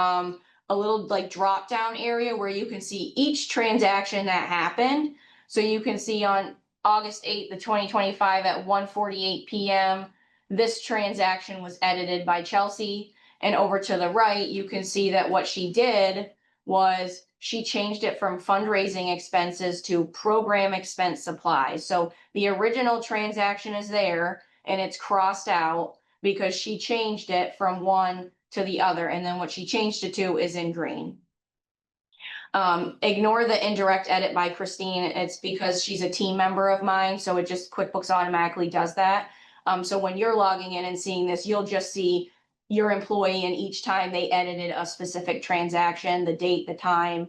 a little like drop down area where you can see each transaction that happened. So you can see on August 8th, 2025 at 1:48 p.m. this transaction was edited by Chelsea. And over to the right, you can see that what she did was she changed it from fundraising expenses to program expense supplies. So the original transaction is there and it's crossed out because she changed it from one to the other. And then what she changed it to is in green. Ignore the indirect edit by Christine. It's because she's a team member of mine, so it just QuickBooks automatically does that. So when you're logging in and seeing this, you'll just see your employee, and each time they edited a specific transaction, the date, the time,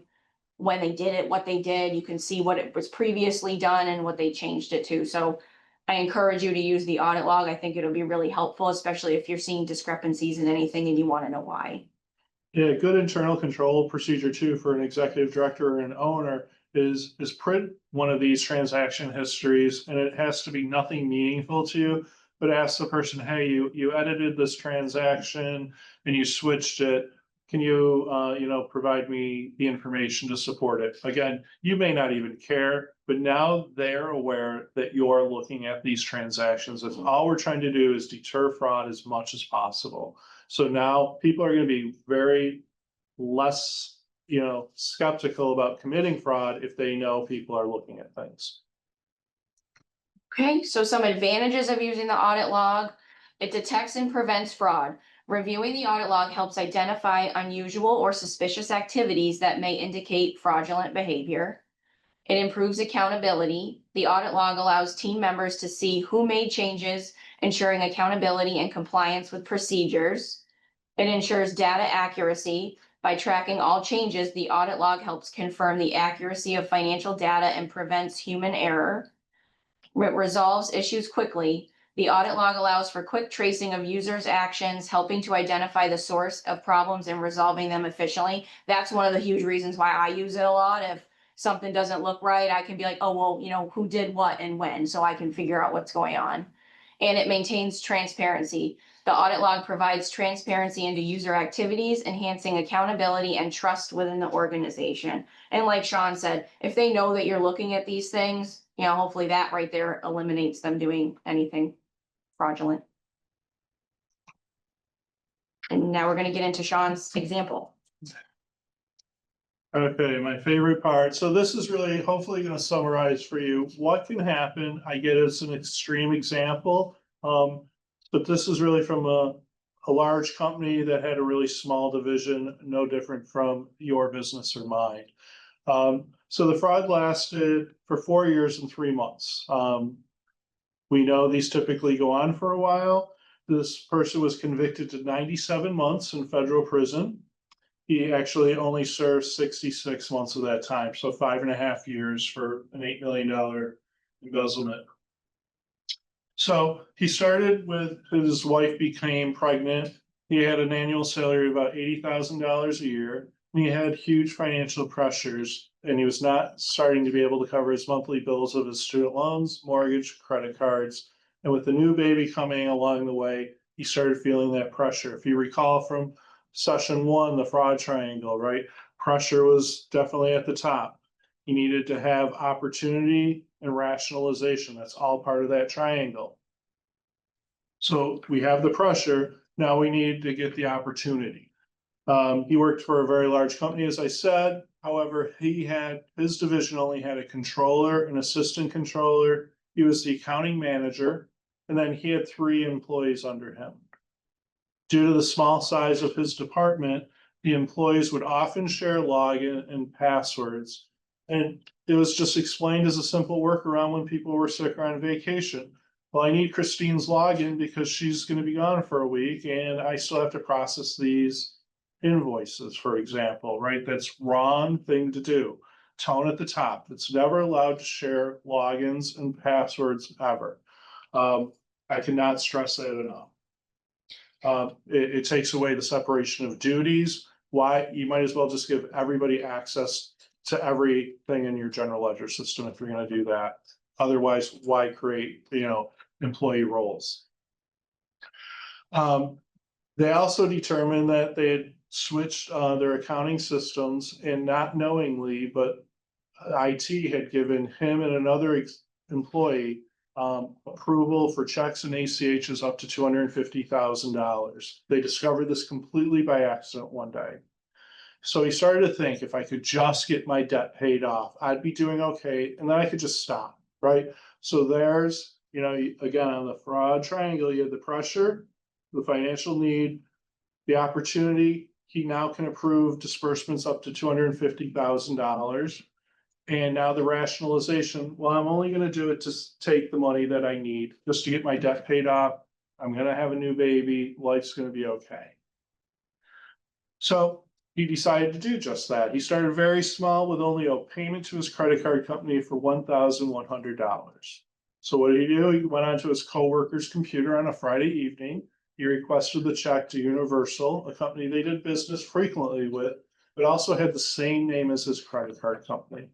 when they did it, what they did. You can see what it was previously done and what they changed it to. So I encourage you to use the audit log. I think it'll be really helpful, especially if you're seeing discrepancies in anything and you want to know why. Yeah, good internal control procedure too for an executive director or an owner is print one of these transaction histories, and it has to be nothing meaningful to you, but ask the person, hey, you edited this transaction and you switched it. Can you, provide me the information to support it? Again, you may not even care, but now they're aware that you're looking at these transactions. If all we're trying to do is deter fraud as much as possible. So now people are going to be very less, skeptical about committing fraud if they know people are looking at things. Okay, so some advantages of using the audit log. It detects and prevents fraud. Reviewing the audit log helps identify unusual or suspicious activities that may indicate fraudulent behavior. It improves accountability. The audit log allows team members to see who made changes, ensuring accountability and compliance with procedures. It ensures data accuracy. By tracking all changes, the audit log helps confirm the accuracy of financial data and prevents human error. It resolves issues quickly. The audit log allows for quick tracing of users' actions, helping to identify the source of problems and resolving them efficiently. That's one of the huge reasons why I use it a lot. If something doesn't look right, I can be like, oh, well, who did what and when, so I can figure out what's going on. And it maintains transparency. The audit log provides transparency into user activities, enhancing accountability and trust within the organization. And like Sean said, if they know that you're looking at these things, hopefully that right there eliminates them doing anything fraudulent. And now we're going to get into Sean's example. Okay, my favorite part. So this is really hopefully going to summarize for you what can happen. I get it's an extreme example, but this is really from a large company that had a really small division, no different from your business or mine. So the fraud lasted for 4 years and 3 months. We know these typically go on for a while. This person was convicted to 97 months in federal prison. He actually only served 66 months of that time, so 5.5 years for an $8 million embezzlement. So he started with his wife became pregnant. He had an annual salary of about $80,000 a year. And he had huge financial pressures, and he was not starting to be able to cover his monthly bills of his student loans, mortgage, credit cards. And with the new baby coming along the way, he started feeling that pressure. If you recall from session 1, the fraud triangle, right? Pressure was definitely at the top. He needed to have opportunity and rationalization. That's all part of that triangle. So we have the pressure. Now we need to get the opportunity. He worked for a very large company, as I said. However, his division only had a controller, an assistant controller. He was the accounting manager, and then he had 3 employees under him. Due to the small size of his department, the employees would often share login and passwords. And it was just explained as a simple workaround when people were sick or on vacation. Well, I need Christine's login because she's going to be gone for a week and I still have to process these invoices, for example, right? That's wrong thing to do. Tone at the top. It's never allowed to share logins and passwords ever. I cannot stress that enough. It takes away the separation of duties. Why? You might as well just give everybody access to everything in your general ledger system if you're going to do that. Otherwise, why create, employee roles? They also determined that they had switched their accounting systems, and not knowingly, but IT had given him and another employee approval for checks and ACHs up to $250,000. They discovered this completely by accident one day. So he started to think, if I could just get my debt paid off, I'd be doing okay, and then I could just stop, right? So there's, again, on the fraud triangle, you have the pressure, the financial need, the opportunity. He now can approve disbursements up to $250,000. And now the rationalization, well, I'm only gonna do it to take the money that I need, just to get my debt paid off. I'm gonna have a new baby, life's gonna be okay. So he decided to do just that. He started very small with only a payment to his credit card company for $1,100. So what did he do? He went onto his coworker's computer on a Friday evening. He requested the check to Universal, a company they did business frequently with, but also had the same name as his credit card company.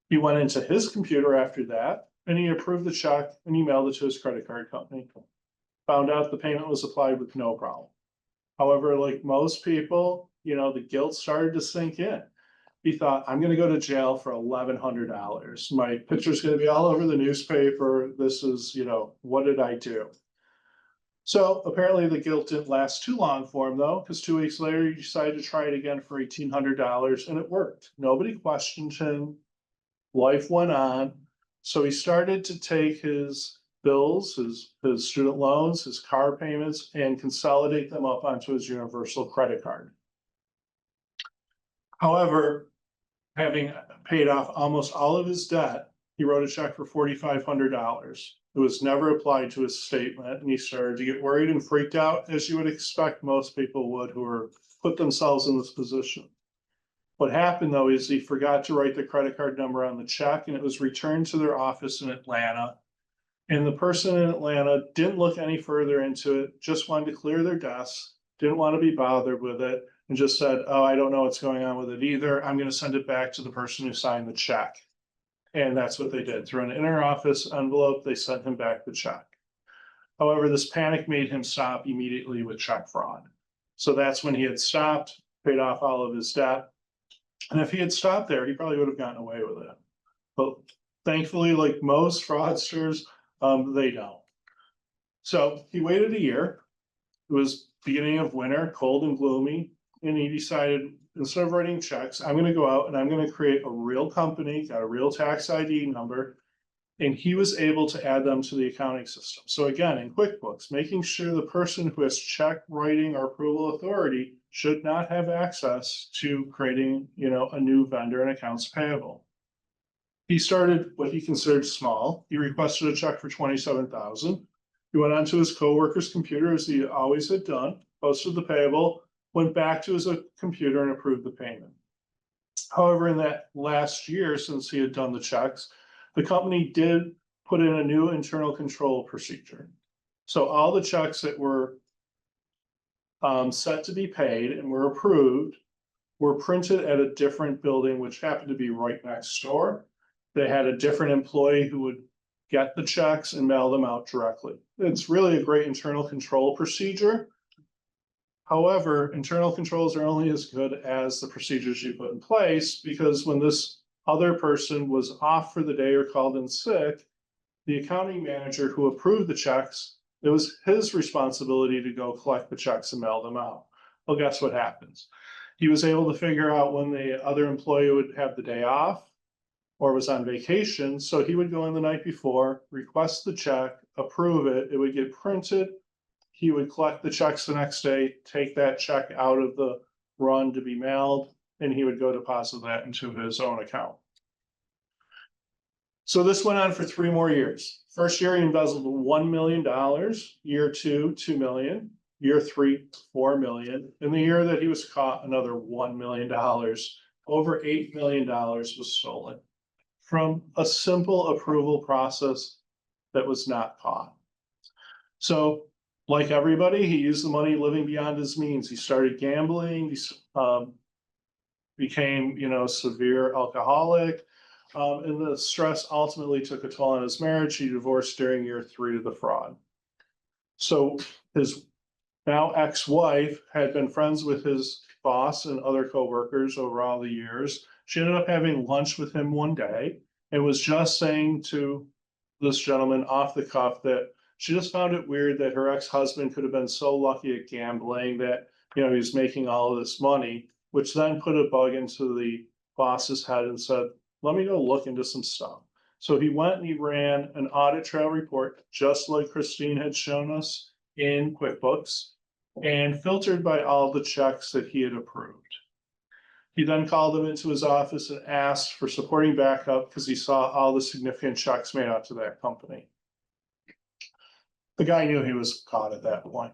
He went into his computer after that and he approved the check and emailed it to his credit card company. Found out the payment was applied with no problem. However, like most people, the guilt started to sink in. He thought, I'm gonna go to jail for $1,100. My picture's gonna be all over the newspaper. This is, what did I do? So apparently the guilt didn't last too long for him though, because 2 weeks later, he decided to try it again for $1,800 and it worked. Nobody questioned him. Life went on. So he started to take his bills, his student loans, his car payments, and consolidate them up onto his Universal credit card. However, having paid off almost all of his debt, he wrote a check for $4,500. It was never applied to his statement, and he started to get worried and freaked out, as you would expect most people would who are put themselves in this position. What happened though is he forgot to write the credit card number on the check, and it was returned to their office in Atlanta. And the person in Atlanta didn't look any further into it, just wanted to clear their desk, didn't want to be bothered with it, and just said, oh, I don't know what's going on with it either. I'm going to send it back to the person who signed the check. And that's what they did. Through an inter-office envelope, they sent him back the check. However, this panic made him stop immediately with check fraud. So that's when he had stopped, paid off all of his debt. And if he had stopped there, he probably would have gotten away with it. But thankfully, like most fraudsters, they don't. So he waited a year. It was beginning of winter, cold and gloomy. And he decided, instead of writing checks, I'm going to go out and I'm going to create a real company, got a real tax ID number. And he was able to add them to the accounting system. So again, in QuickBooks, making sure the person who has check writing or approval authority should not have access to creating, a new vendor and accounts payable. He started what he considered small. He requested a check for $27,000. He went onto his coworker's computer, as he always had done, posted the payable, went back to his computer and approved the payment. However, in that last year, since he had done the checks, the company did put in a new internal control procedure. So all the checks that were set to be paid and were approved were printed at a different building, which happened to be right next door. They had a different employee who would get the checks and mail them out directly. It's really a great internal control procedure. However, internal controls are only as good as the procedures you put in place, because when this other person was off for the day or called in sick, the accounting manager who approved the checks, it was his responsibility to go collect the checks and mail them out. Well, guess what happens? He was able to figure out when the other employee would have the day off or was on vacation. So he would go in the night before, request the check, approve it, it would get printed. He would collect the checks the next day, take that check out of the run to be mailed, and he would go deposit that into his own account. So this went on for 3 more years. First year, he embezzled $1 million. Year 2, $2 million. Year 3, $4 million. In the year that he was caught, another $1 million. Over $8 million was stolen from a simple approval process that was not caught. So, like everybody, he used the money living beyond his means. He started gambling. He became, severe alcoholic. And the stress ultimately took a toll on his marriage. He divorced during year 3 of the fraud. So his now ex-wife had been friends with his boss and other coworkers over all the years. She ended up having lunch with him one day and was just saying to this gentleman off the cuff that she just found it weird that her ex-husband could have been so lucky at gambling that, he was making all of this money, which then put a bug into the boss's head and said, let me go look into some stuff. So he went and he ran an audit trail report, just like Christine had shown us in QuickBooks, and filtered by all the checks that he had approved. He then called him into his office and asked for supporting backup because he saw all the significant checks made out to that company. The guy knew he was caught at that point.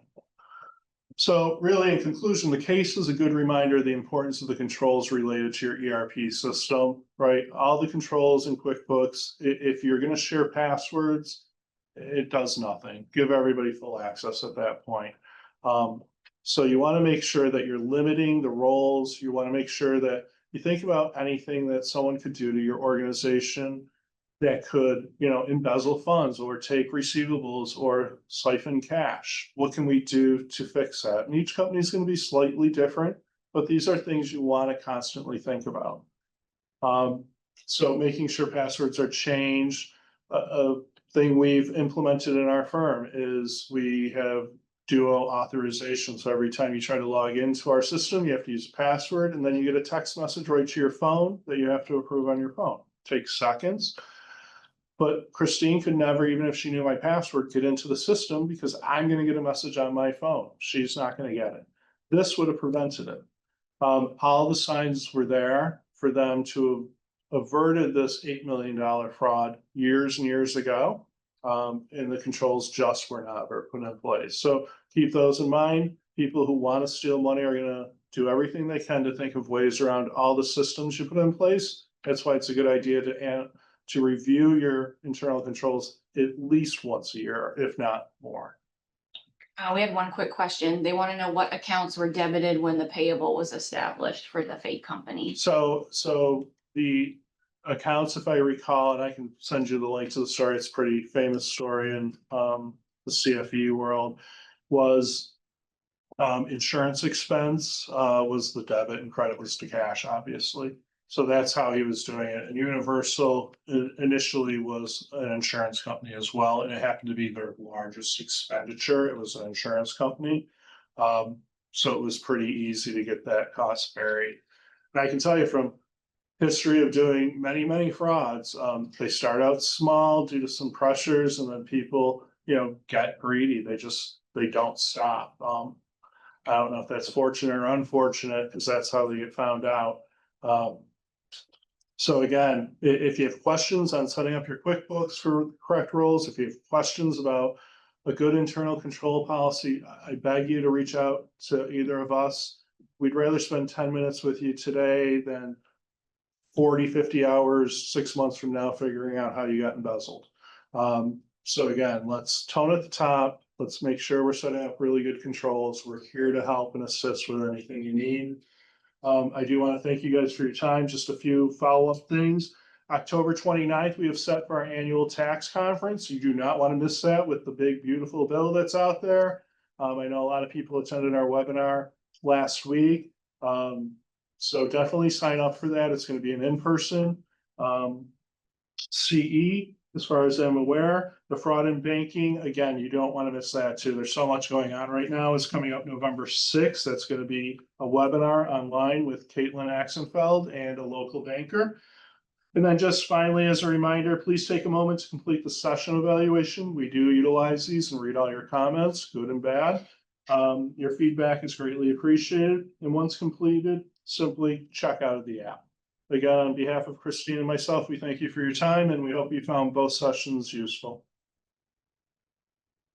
So really, in conclusion, the case is a good reminder of the importance of the controls related to your ERP system, right? All the controls in QuickBooks, if you're going to share passwords, it does nothing. Give everybody full access at that point. So you want to make sure that you're limiting the roles. You want to make sure that you think about anything that someone could do to your organization that could, embezzle funds or take receivables or siphon cash. What can we do to fix that? And each company is going to be slightly different, but these are things you want to constantly think about. So making sure passwords are changed. A thing we've implemented in our firm is we have duo authorization. So every time you try to log into our system, you have to use a password, and then you get a text message right to your phone that you have to approve on your phone. It takes seconds. But Christine could never, even if she knew my password, get into the system because I'm going to get a message on my phone. She's not going to get it. This would have prevented it. All the signs were there for them to have averted this $8 million fraud years and years ago. And the controls just were not ever put in place. So keep those in mind. People who want to steal money are going to do everything they can to think of ways around all the systems you put in place. That's why it's a good idea to review your internal controls at least once a year, if not more. We had one quick question. They want to know what accounts were debited when the payable was established for the fake company. So the accounts, if I recall, and I can send you the link to the story, it's a pretty famous story in the CFE world, was insurance expense was the debit and credit was the cash, obviously. So that's how he was doing it. And Universal initially was an insurance company as well, and it happened to be their largest expenditure. It was an insurance company. So it was pretty easy to get that cost buried. And I can tell you from history of doing many, many frauds, they start out small due to some pressures, and then people, get greedy. They don't stop. I don't know if that's fortunate or unfortunate, because that's how they get found out. So again, if you have questions on setting up your QuickBooks for correct roles, if you have questions about a good internal control policy, I beg you to reach out to either of us. We'd rather spend 10 minutes with you today than 40, 50 hours, 6 months from now, figuring out how you got embezzled. So again, let's tone at the top. Let's make sure we're setting up really good controls. We're here to help and assist with anything you need. I do want to thank you guys for your time. Just a few follow-up things. October 29th, we have set for our annual tax conference. You do not want to miss that with the big, beautiful bill that's out there. I know a lot of people attended our webinar last week. So definitely sign up for that. It's going to be an in-person CE, as far as I'm aware. The fraud in banking, again, you don't want to miss that too. There's so much going on right now. It's coming up November 6th. That's going to be a webinar online with Caitlin Axenfeld and a local banker. And then just finally, as a reminder, please take a moment to complete the session evaluation. We do utilize these and read all your comments, good and bad. Your feedback is greatly appreciated. And once completed, simply check out of the app. Again, on behalf of Christine and myself, we thank you for your time, and we hope you found both sessions useful.